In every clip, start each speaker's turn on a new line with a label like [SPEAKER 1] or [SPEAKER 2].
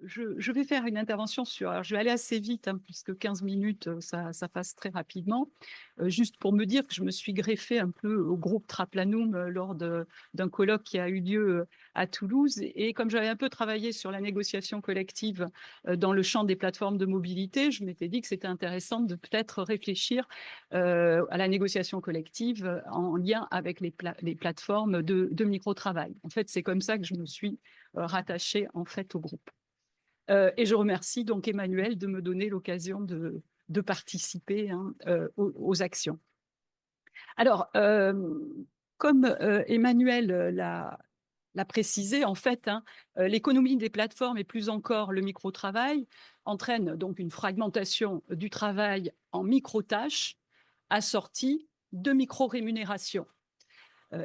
[SPEAKER 1] Je vais faire une intervention sur. Alors, je vais aller assez vite, hein, puisque 15 minutes, ça passe très rapidement. Juste pour me dire que je me suis greffée un peu au groupe Traplanum lors d'un colloque qui a eu lieu à Toulouse. Et comme j'avais un peu travaillé sur la négociation collective dans le champ des plateformes de mobilité, je m'étais dit que c'était intéressant de peut-être réfléchir à la négociation collective en lien avec les plateformes de micro-travail. En fait, c'est comme ça que je me suis rattachée en fait au groupe. Et je remercie donc Emmanuel de me donner l'occasion de participer, hein, aux actions. Alors, comme Emmanuel l'a précisé, en fait, hein, l'économie des plateformes et plus encore le micro-travail entraîne donc une fragmentation du travail en micro-tâches assorties de micro-rémunérations.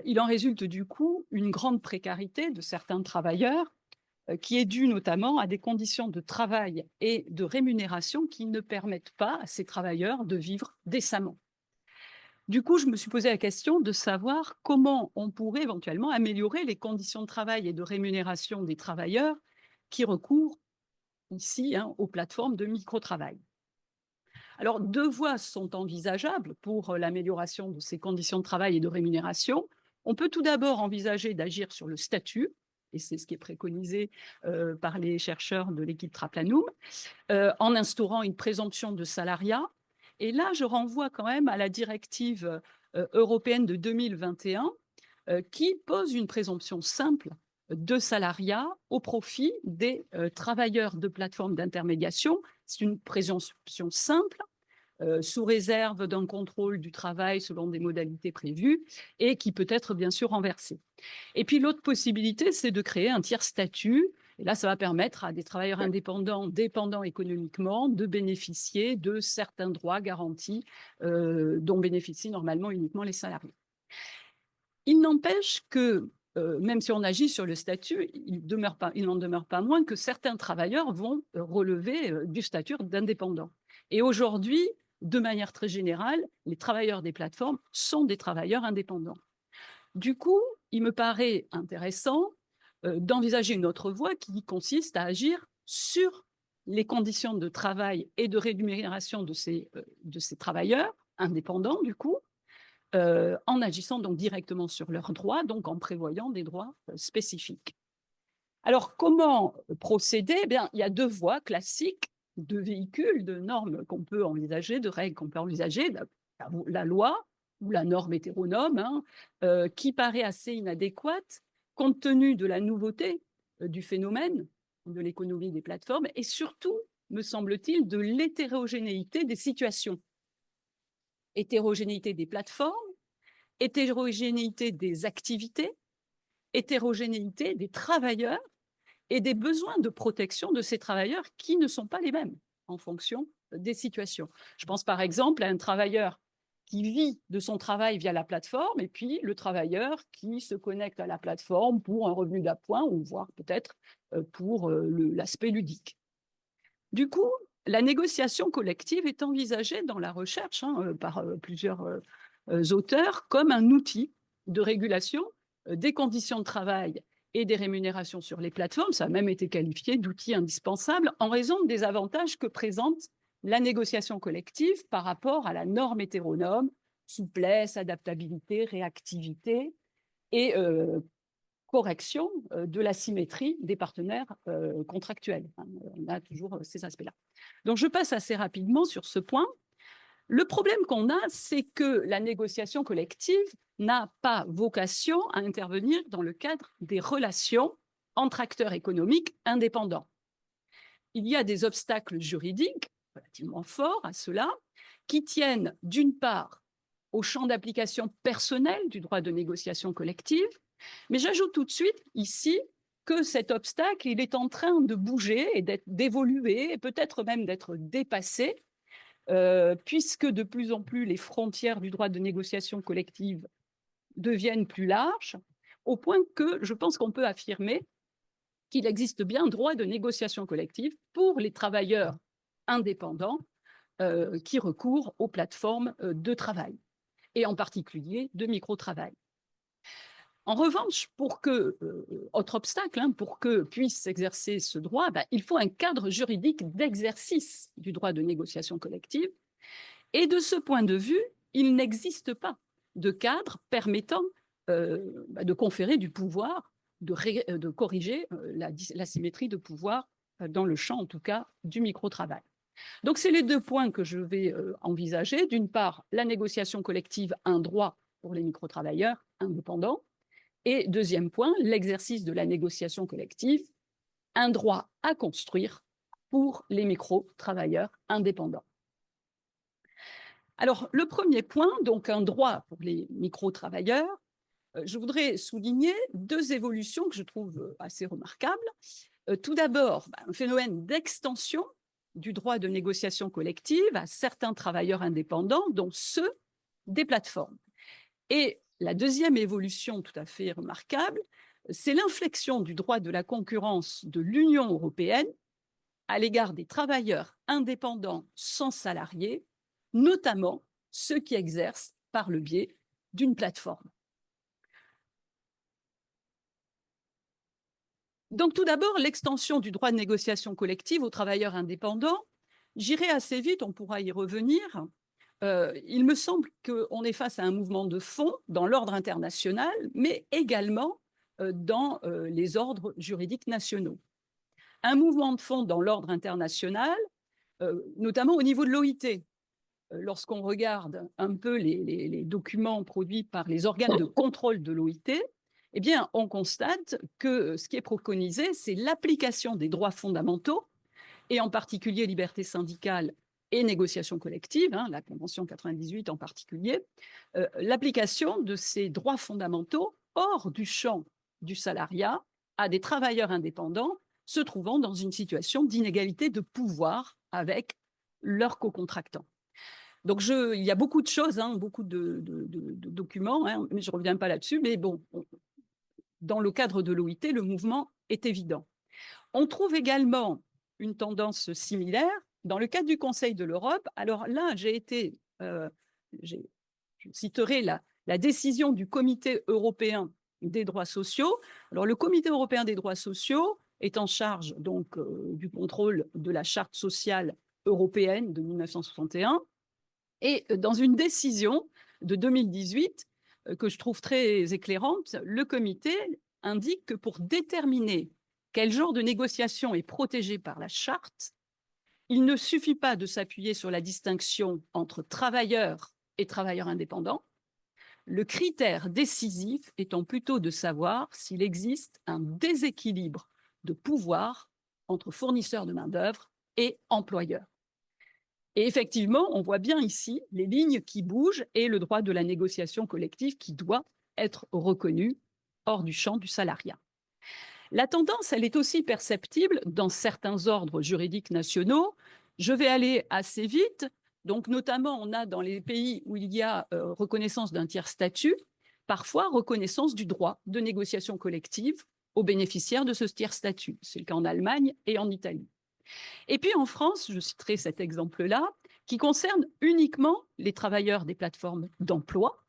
[SPEAKER 1] Il en résulte du coup une grande précarité de certains travailleurs qui est due notamment à des conditions de travail et de rémunération qui ne permettent pas à ces travailleurs de vivre décemment. Du coup, je me suis posé la question de savoir comment on pourrait éventuellement améliorer les conditions de travail et de rémunération des travailleurs qui recourent ici, hein, aux plateformes de micro-travail. Alors, deux voies sont envisageables pour l'amélioration de ces conditions de travail et de rémunération. On peut tout d'abord envisager d'agir sur le statut, et c'est ce qui est préconisé par les chercheurs de l'équipe Traplanum, en instaurant une présomption de salariat. Et là, je renvoie quand même à la directive européenne de 2021 qui pose une présomption simple de salariat au profit des travailleurs de plateformes d'intermédiation. C'est une présomption simple sous réserve d'un contrôle du travail selon des modalités prévues et qui peut être bien sûr renversée. Et puis l'autre possibilité, c'est de créer un tiers statut. Et là, ça va permettre à des travailleurs indépendants, dépendants économiquement, de bénéficier de certains droits garantis dont bénéficient normalement uniquement les salariés. Il n'empêche que, même si on agit sur le statut, il n'en demeure pas moins que certains travailleurs vont relever du statut d'indépendant. Et aujourd'hui, de manière très générale, les travailleurs des plateformes sont des travailleurs indépendants. Du coup, il me paraît intéressant d'envisager une autre voie qui consiste à agir sur les conditions de travail et de rémunération de ces travailleurs indépendants, du coup, en agissant donc directement sur leurs droits, donc en prévoyant des droits spécifiques. Alors, comment procéder? Eh bien, il y a deux voies classiques, deux véhicules de normes qu'on peut envisager, de règles qu'on peut envisager. La loi ou la norme hétéronome, hein, qui paraît assez inadéquate compte tenu de la nouveauté du phénomène de l'économie des plateformes et surtout, me semble-t-il, de l'hétérogénéité des situations. Hétérogénéité des plateformes, hétérogénéité des activités, hétérogénéité des travailleurs et des besoins de protection de ces travailleurs qui ne sont pas les mêmes en fonction des situations. Je pense par exemple à un travailleur qui vit de son travail via la plateforme et puis le travailleur qui se connecte à la plateforme pour un revenu d'appoint ou voire peut-être pour l'aspect ludique. Du coup, la négociation collective est envisagée dans la recherche, hein, par plusieurs auteurs comme un outil de régulation des conditions de travail et des rémunérations sur les plateformes. Ça a même été qualifié d'outil indispensable en raison des avantages que présente la négociation collective par rapport à la norme hétéronome, souplesse, adaptabilité, réactivité et correction de l'asymétrie des partenaires contractuels. On a toujours ces aspects-là. Donc, je passe assez rapidement sur ce point. Le problème qu'on a, c'est que la négociation collective n'a pas vocation à intervenir dans le cadre des relations entre acteurs économiques indépendants. Il y a des obstacles juridiques relativement forts à cela, qui tiennent d'une part au champ d'application personnel du droit de négociation collective, mais j'ajoute tout de suite ici que cet obstacle, il est en train de bouger et d'évoluer et peut-être même d'être dépassé, puisque de plus en plus les frontières du droit de négociation collective deviennent plus larges, au point que je pense qu'on peut affirmer qu'il existe bien un droit de négociation collective pour les travailleurs indépendants qui recourent aux plateformes de travail, et en particulier de micro-travail. En revanche, autre obstacle, pour que puisse s'exercer ce droit, il faut un cadre juridique d'exercice du droit de négociation collective. Et de ce point de vue, il n'existe pas de cadre permettant de conférer du pouvoir, de corriger l'asymétrie de pouvoir dans le champ, en tout cas, du micro-travail. Donc, c'est les deux points que je vais envisager. D'une part, la négociation collective, un droit pour les micro-travailleurs indépendants. Et deuxième point, l'exercice de la négociation collective, un droit à construire pour les micro-travailleurs indépendants. Alors, le premier point, donc un droit pour les micro-travailleurs, je voudrais souligner deux évolutions que je trouve assez remarquables. Tout d'abord, un phénomène d'extension du droit de négociation collective à certains travailleurs indépendants, dont ceux des plateformes. Et la deuxième évolution tout à fait remarquable, c'est l'inflexion du droit de la concurrence de l'Union européenne à l'égard des travailleurs indépendants sans salariés, notamment ceux qui exercent par le biais d'une plateforme. Donc tout d'abord, l'extension du droit de négociation collective aux travailleurs indépendants, j'irai assez vite, on pourra y revenir. Il me semble qu'on est face à un mouvement de fond dans l'ordre international, mais également dans les ordres juridiques nationaux. Un mouvement de fond dans l'ordre international, notamment au niveau de l'OIT. Lorsqu'on regarde un peu les documents produits par les organes de contrôle de l'OIT, eh bien, on constate que ce qui est préconisé, c'est l'application des droits fondamentaux, et en particulier liberté syndicale et négociation collective, la Convention 98 en particulier, l'application de ces droits fondamentaux hors du champ du salariat à des travailleurs indépendants se trouvant dans une situation d'inégalité de pouvoir avec leurs co-contractants. Donc, il y a beaucoup de choses, beaucoup de documents, mais je ne reviens pas là-dessus, mais bon, dans le cadre de l'OIT, le mouvement est évident. On trouve également une tendance similaire dans le cadre du Conseil de l'Europe. Alors là, je citerai la décision du Comité européen des droits sociaux. Alors, le Comité européen des droits sociaux est en charge donc du contrôle de la Charte sociale européenne de 1961. Et dans une décision de 2018 que je trouve très éclairante, le comité indique que pour déterminer quel genre de négociation est protégé par la charte, il ne suffit pas de s'appuyer sur la distinction entre travailleurs et travailleurs indépendants. Le critère décisif étant plutôt de savoir s'il existe un déséquilibre de pouvoir entre fournisseurs de main-d'œuvre et employeurs. Et effectivement, on voit bien ici les lignes qui bougent et le droit de la négociation collective qui doit être reconnu hors du champ du salariat. La tendance, elle est aussi perceptible dans certains ordres juridiques nationaux. Je vais aller assez vite. Donc, notamment, on a dans les pays où il y a reconnaissance d'un tiers statut, parfois reconnaissance du droit de négociation collective aux bénéficiaires de ce tiers statut. C'est le cas en Allemagne et en Italie. Et puis en France, je citerai cet exemple-là, qui concerne uniquement les travailleurs des plateformes d'emploi,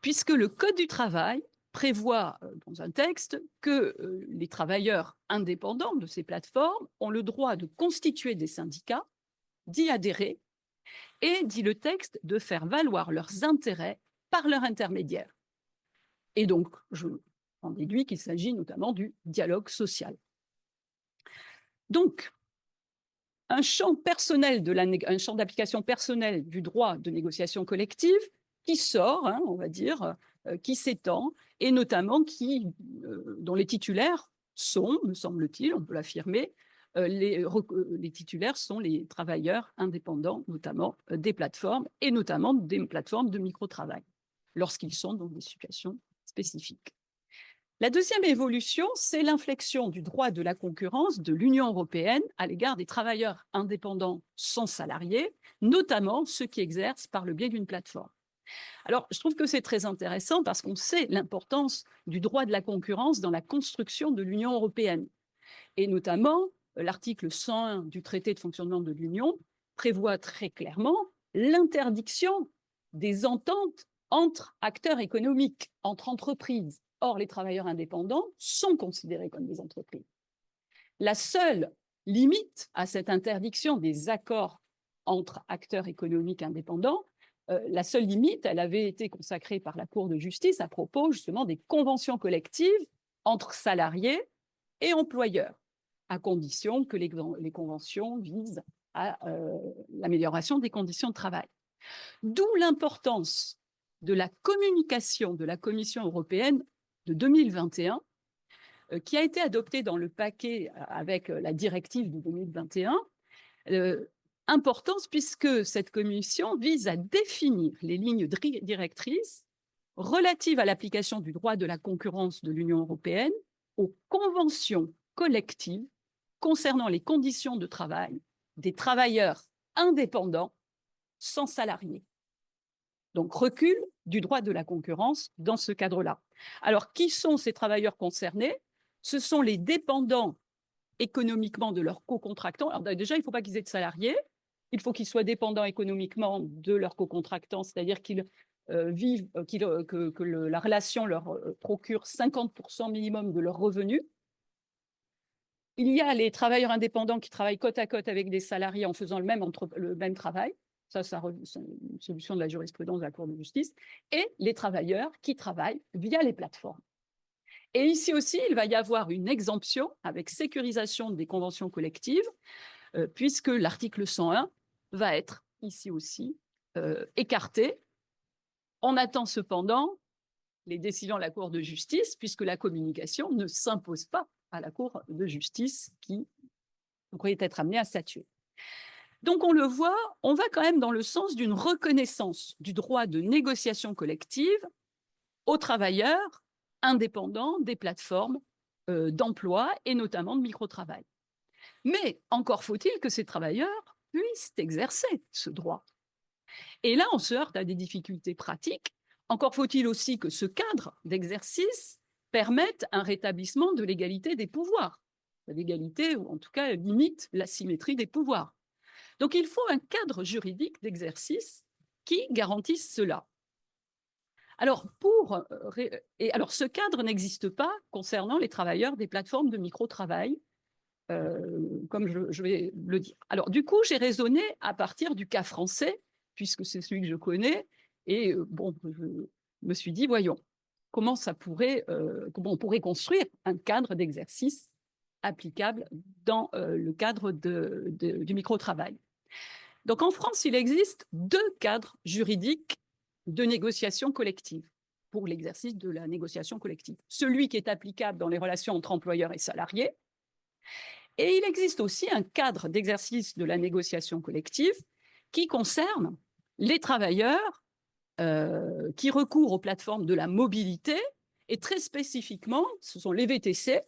[SPEAKER 1] puisque le Code du travail prévoit dans un texte que les travailleurs indépendants de ces plateformes ont le droit de constituer des syndicats, d'y adhérer, et, dit le texte, de faire valoir leurs intérêts par leur intermédiaire. Et donc, je en déduis qu'il s'agit notamment du dialogue social. Donc, un champ d'application personnel du droit de négociation collective qui sort, on va dire, qui s'étend, et notamment dont les titulaires sont, me semble-t-il, on peut l'affirmer, les titulaires sont les travailleurs indépendants, notamment des plateformes, et notamment des plateformes de micro-travail, lorsqu'ils sont dans des situations spécifiques. La deuxième évolution, c'est l'inflexion du droit de la concurrence de l'Union européenne à l'égard des travailleurs indépendants sans salariés, notamment ceux qui exercent par le biais d'une plateforme. Alors, je trouve que c'est très intéressant parce qu'on sait l'importance du droit de la concurrence dans la construction de l'Union européenne. Et notamment, l'article 101 du traité de fonctionnement de l'Union prévoit très clairement l'interdiction des ententes entre acteurs économiques, entre entreprises. Or, les travailleurs indépendants sont considérés comme des entreprises. La seule limite à cette interdiction des accords entre acteurs économiques indépendants, la seule limite, elle avait été consacrée par la Cour de justice à propos justement des conventions collectives entre salariés et employeurs, à condition que les conventions visent à l'amélioration des conditions de travail. D'où l'importance de la communication de la Commission européenne de 2021, qui a été adoptée dans le paquet avec la directive de 2021, importance puisque cette commission vise à définir les lignes directrices relatives à l'application du droit de la concurrence de l'Union européenne aux conventions collectives concernant les conditions de travail des travailleurs indépendants sans salariés. Donc, recul du droit de la concurrence dans ce cadre-là. Alors, qui sont ces travailleurs concernés? Ce sont les dépendants économiquement de leurs co-contractants. Alors, déjà, il ne faut pas qu'ils aient de salariés. Il faut qu'ils soient dépendants économiquement de leurs co-contractants, c'est-à-dire qu'ils vivent, que la relation leur procure 50% minimum de leurs revenus. Il y a les travailleurs indépendants qui travaillent côte à côte avec des salariés en faisant le même travail. Ça, c'est une solution de la jurisprudence de la Cour de justice. Et les travailleurs qui travaillent via les plateformes. Et ici aussi, il va y avoir une exemption avec sécurisation des conventions collectives, puisque l'article 101 va être ici aussi écarté. On attend cependant les décisions de la Cour de justice, puisque la communication ne s'impose pas à la Cour de justice qui pourrait être amenée à statuer. Donc, on le voit, on va quand même dans le sens d'une reconnaissance du droit de négociation collective aux travailleurs indépendants des plateformes d'emploi et notamment de micro-travail. Mais encore faut-il que ces travailleurs puissent exercer ce droit. Et là, on se heurte à des difficultés pratiques. Encore faut-il aussi que ce cadre d'exercice permette un rétablissement de l'égalité des pouvoirs. L'égalité, ou en tout cas, limite l'asymétrie des pouvoirs. Donc, il faut un cadre juridique d'exercice qui garantisse cela. Alors, ce cadre n'existe pas concernant les travailleurs des plateformes de micro-travail, comme je vais le dire. Alors, du coup, j'ai raisonné à partir du cas français, puisque c'est celui que je connais, et bon, je me suis dit, voyons, comment on pourrait construire un cadre d'exercice applicable dans le cadre du micro-travail. Donc, en France, il existe 2 cadres juridiques de négociation collective pour l'exercice de la négociation collective. Celui qui est applicable dans les relations entre employeurs et salariés. Et il existe aussi un cadre d'exercice de la négociation collective qui concerne les travailleurs qui recourent aux plateformes de la mobilité, et très spécifiquement, ce sont les VTC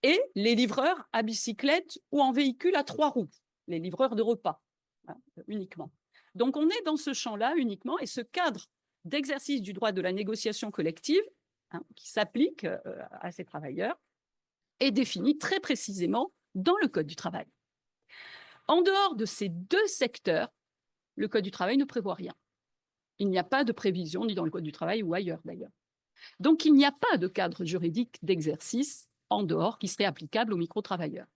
[SPEAKER 1] et les livreurs à bicyclette ou en véhicule à 3 roues, les livreurs de repas, hein, uniquement. Donc, on est dans ce champ-là uniquement, et ce cadre d'exercice du droit de la négociation collective, hein, qui s'applique à ces travailleurs, est défini très précisément dans le Code du travail. En dehors de ces 2 secteurs, le Code du travail ne prévoit rien. Il n'y a pas de prévision, ni dans le Code du travail ou ailleurs d'ailleurs. Donc, il n'y a pas de cadre juridique d'exercice en dehors qui serait applicable aux micro-travailleurs.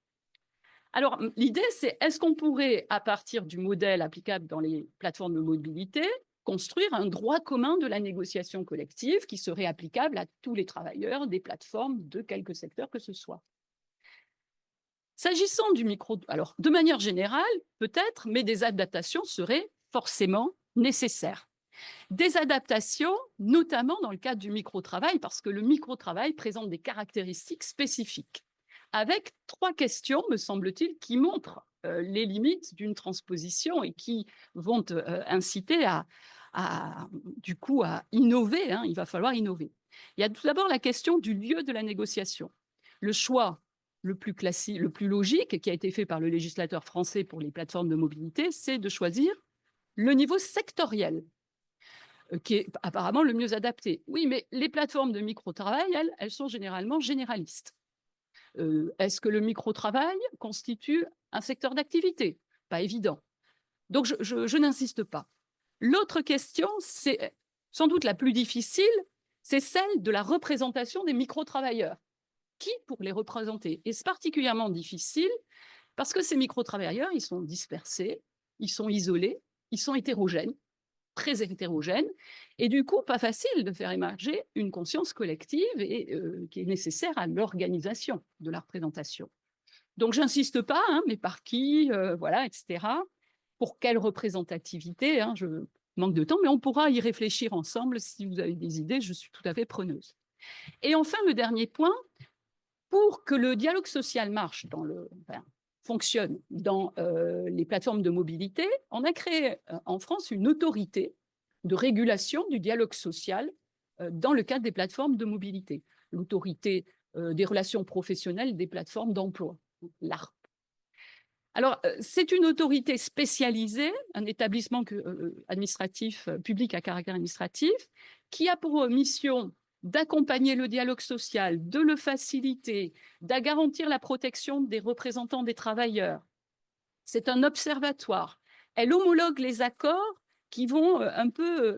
[SPEAKER 1] Alors, l'idée, c'est est-ce qu'on pourrait, à partir du modèle applicable dans les plateformes de mobilité, construire un droit commun de la négociation collective qui serait applicable à tous les travailleurs des plateformes de quelque secteur que ce soit. S'agissant du micro, alors de manière générale, peut-être, mais des adaptations seraient forcément nécessaires. Des adaptations, notamment dans le cadre du micro-travail, parce que le micro-travail présente des caractéristiques spécifiques, avec 3 questions, me semble-t-il, qui montrent les limites d'une transposition et qui vont inciter du coup, à innover, hein, il va falloir innover. Il y a tout d'abord la question du lieu de la négociation. Le choix le plus classique, le plus logique, qui a été fait par le législateur français pour les plateformes de mobilité, c'est de choisir le niveau sectoriel, qui est apparemment le mieux adapté. Oui, mais les plateformes de micro-travail, elles sont généralement généralistes. Est-ce que le micro-travail constitue un secteur d'activité? Pas évident. Donc, je n'insiste pas. L'autre question, c'est sans doute la plus difficile, c'est celle de la représentation des micro-travailleurs. Qui pour les représenter? Et c'est particulièrement difficile parce que ces micro-travailleurs, ils sont dispersés, ils sont isolés, ils sont hétérogènes, très hétérogènes, et du coup, pas facile de faire émerger une conscience collective et qui est nécessaire à l'organisation de la représentation. Donc, j'insiste pas, hein, mais par qui, voilà, etc. Pour quelle représentativité, hein, je manque de temps, mais on pourra y réfléchir ensemble. Si vous avez des idées, je suis tout à fait preneuse. Et enfin, le dernier point, pour que le dialogue social marche fonctionne dans les plateformes de mobilité, on a créé en France une autorité de régulation du dialogue social dans le cadre des plateformes de mobilité, l'autorité des relations professionnelles des plateformes d'emploi, l'ARP. Alors, c'est une autorité spécialisée, un établissement administratif, public à caractère administratif, qui a pour mission d'accompagner le dialogue social, de le faciliter, de garantir la protection des représentants des travailleurs. C'est un observatoire. Elle homologue les accords qui vont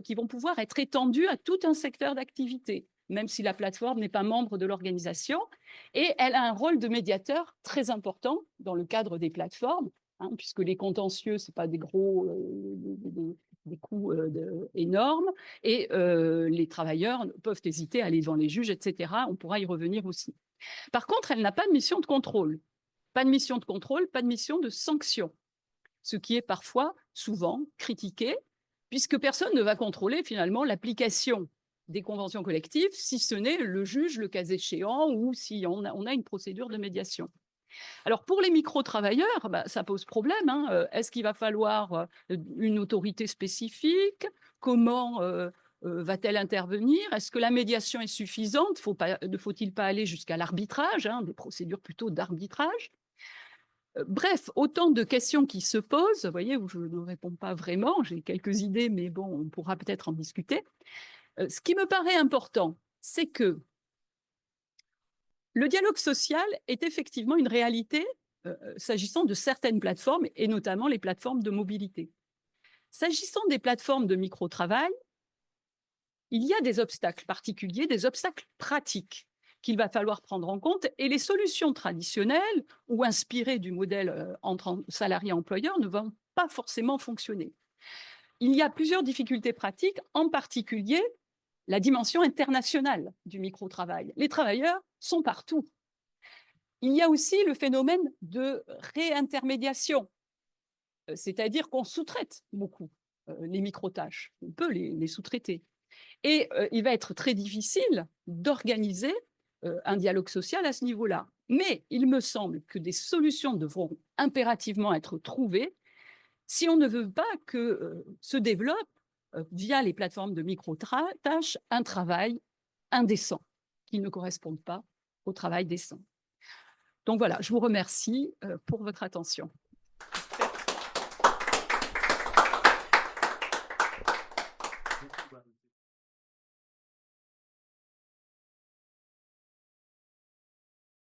[SPEAKER 1] qui vont pouvoir être étendus à tout un secteur d'activité, même si la plateforme n'est pas membre de l'organisation. Et elle a un rôle de médiateur très important dans le cadre des plateformes, hein, puisque les contentieux, ce pas des gros, des coûts énormes, et les travailleurs peuvent hésiter à aller devant les juges, etc. On pourra y revenir aussi. Par contre, elle n'a pas de mission de contrôle. Pas de mission de contrôle, pas de mission de sanction, ce qui est parfois, souvent, critiqué, puisque personne ne va contrôler finalement l'application des conventions collectives, si ce n'est le juge, le cas échéant, ou si on a une procédure de médiation. Alors pour les micro-travailleurs, ça pose problème, hein. Est-ce qu'il va falloir une autorité spécifique? Comment va-t-elle intervenir? Est-ce que la médiation est suffisante? Ne faut-il pas aller jusqu'à l'arbitrage, hein, des procédures plutôt d'arbitrage? Bref, autant de questions qui se posent, vous voyez, où je ne réponds pas vraiment, j'ai quelques idées, mais bon, on pourra peut-être en discuter. Ce qui me paraît important, c'est que le dialogue social est effectivement une réalité s'agissant de certaines plateformes, et notamment les plateformes de mobilité. S'agissant des plateformes de micro-travail, il y a des obstacles particuliers, des obstacles pratiques qu'il va falloir prendre en compte, et les solutions traditionnelles ou inspirées du modèle entre salarié-employeur ne vont pas forcément fonctionner. Il y a plusieurs difficultés pratiques, en particulier la dimension internationale du micro-travail. Les travailleurs sont partout. Il y a aussi le phénomène de réintermédiation, c'est-à-dire qu'on sous-traite beaucoup les micro-tâches, on peut les sous-traiter. Et il va être très difficile d'organiser un dialogue social à ce niveau-là. Mais il me semble que des solutions devront impérativement être trouvées si on ne veut pas que se développe, via les plateformes de micro-tâches, un travail indécent qui ne corresponde pas au travail décent. Donc voilà, je vous remercie pour votre attention.